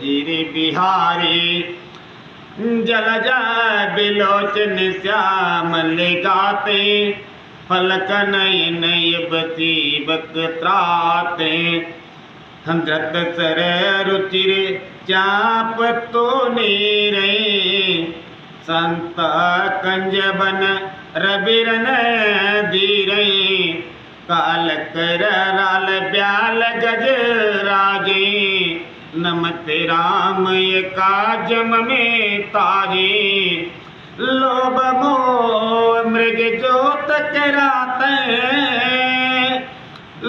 गिरि बिहारी जलज बिलोचन श्यामल गाते फलक नयन बसी बकत्राते धृत सर रुचिर चाप तो नीरे संत कंजबन रबिरन धीरे काल कर राल ब्याल गज राजे नमते राम काजम में तारे लोभ मोह मृग जोत कराते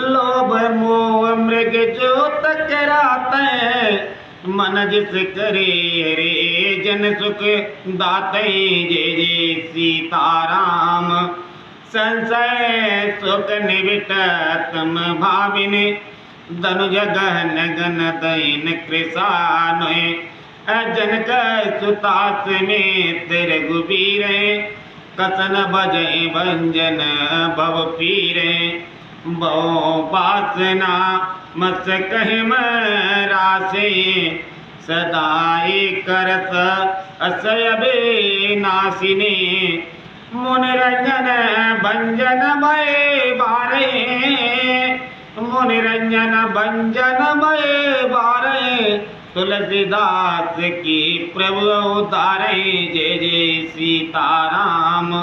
लोभ मोह मृग जोत कराते मन जिस करे रे जन सुख दाते जय जय सीताराम संशय सुख निविट तम भाविन धनुज गहन गन दैन कृषान जनक सुतास में तेरे गुबीरे कसन बजे भंजन भव पीरे बहु वासना मस कहि रासे सदाई करस असय नासिनी मुनिरंजन भंजन मय बारे मुनिरंजन भंजन मय बारे तुलसीदास की प्रभु उतारे जय जय सीताराम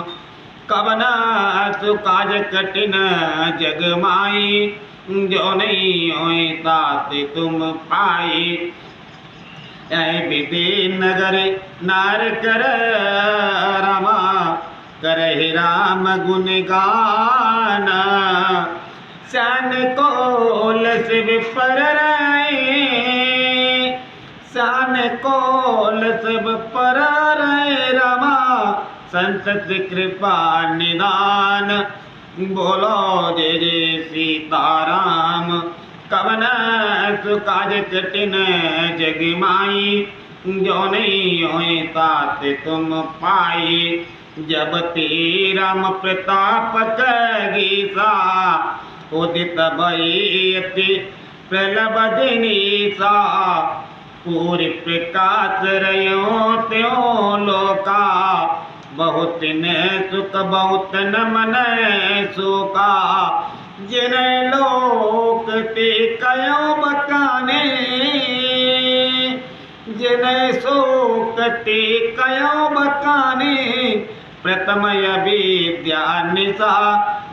कवन सुकाज कठिन जग माई जो नहीं होए तात तुम पाई ऐ विधि नगर नार कर रमा करहि राम गुण गाना सन कोल से विपर रहे सन कोल सब पर रहे रमा संतत कृपा निदान बोलो जय जय सीताराम कवन सुकाज कठिन जग माई जो नहीं होए तात तुम पाई जब राम प्रताप गीसा उदित भयति प्रलबदिनीसा पूरी प्रकाश रयो त्यों लोका बहुत न सुख बहुत न मन सुखा जिन लोक ते कयो बकाने जिन शोक ते कयो बकाने प्रथम विद्या निशा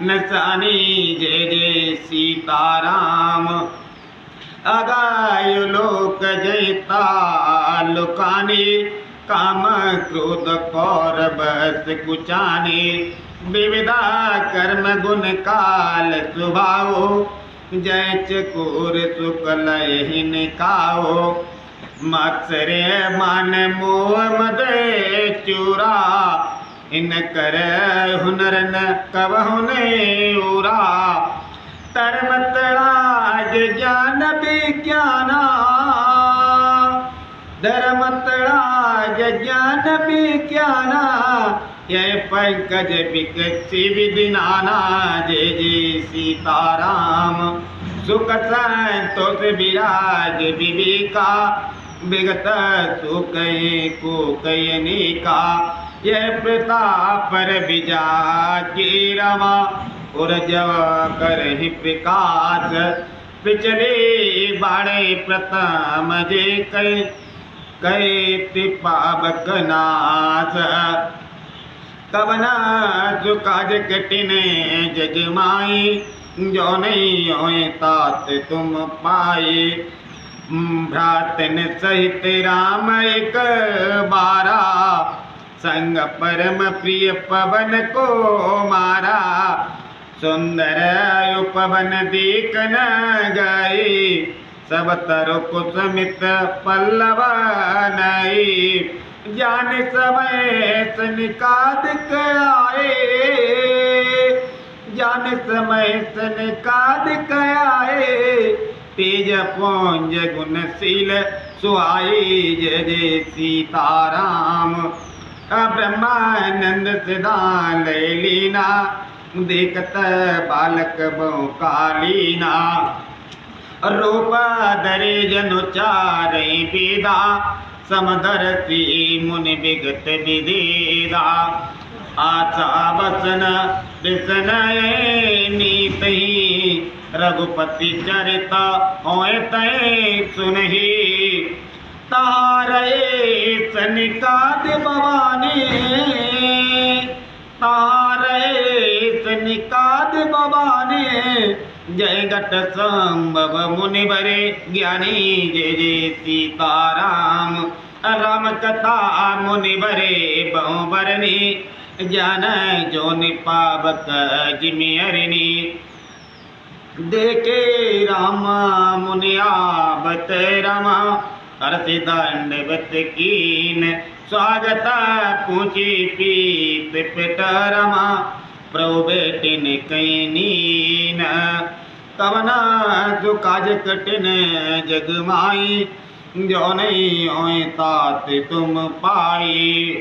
नसानी जय जय सीताराम अगायु लोक जयता लुकानी काम क्रोध कौर बस कुचानी विविधा कर्म गुण काल सुभाओ जय चकोर सुकल हिनकाओ मत्सर्य मान मोह मद चूरा इन कर हुनर न कबहु ने उरा धर्मतराज ज्ञान विज्ञाना धर्मतराज ज्ञान विज्ञाना यह पंकज विकसी विदिनाना जय जय सीताराम सुख संतोष विराज विवेका विगत सुख को कयनी का यह प्रताप विजा की रमा और जव कर ही प्रकाश पिछले बाड़े प्रथम जे कई पावक नाश कवना जो काज कठिन जजमाई जो नहीं होए तात तुम पाए भ्रातन सहित राम एक बारा संग परम प्रिय पवन को मारा सुंदर उपवन देख न गए सब तरु कुसमित पल्लव नई जान समय सनिकादिक आए जान समय सनिकादिक आए तेज पुंज गुणशील सुहाई जय जय सीताराम ब्रह्मानंद सिद्धान लीना देखत बालक बहु कालीना रूप धरे जनु चारै विधा समदर्शी मुनि विगत विदिधा आशा वसन विस्मय नीतहि रघुपति चरित होय तय सुनहि तारे सनिकाद भवानी तारे सनिकाद भवानी जय घट संभव मुनि बरे ज्ञानी जय जय सीताराम राम कथा मुनि बरे बहु बरनी ज्ञान जो निपावक जिमियरनी देखे राम मुनियावत रमा हर्षि दंडवत कीन स्वागत पूछी पीत पिट रमा प्रभु बेटिन कैनीन कवना जो काज कठिन जग माई जो नहीं होए तात तुम पाई।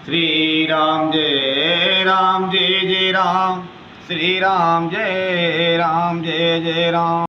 श्री राम जय राम जय जय राम श्री राम जय राम जय जय राम।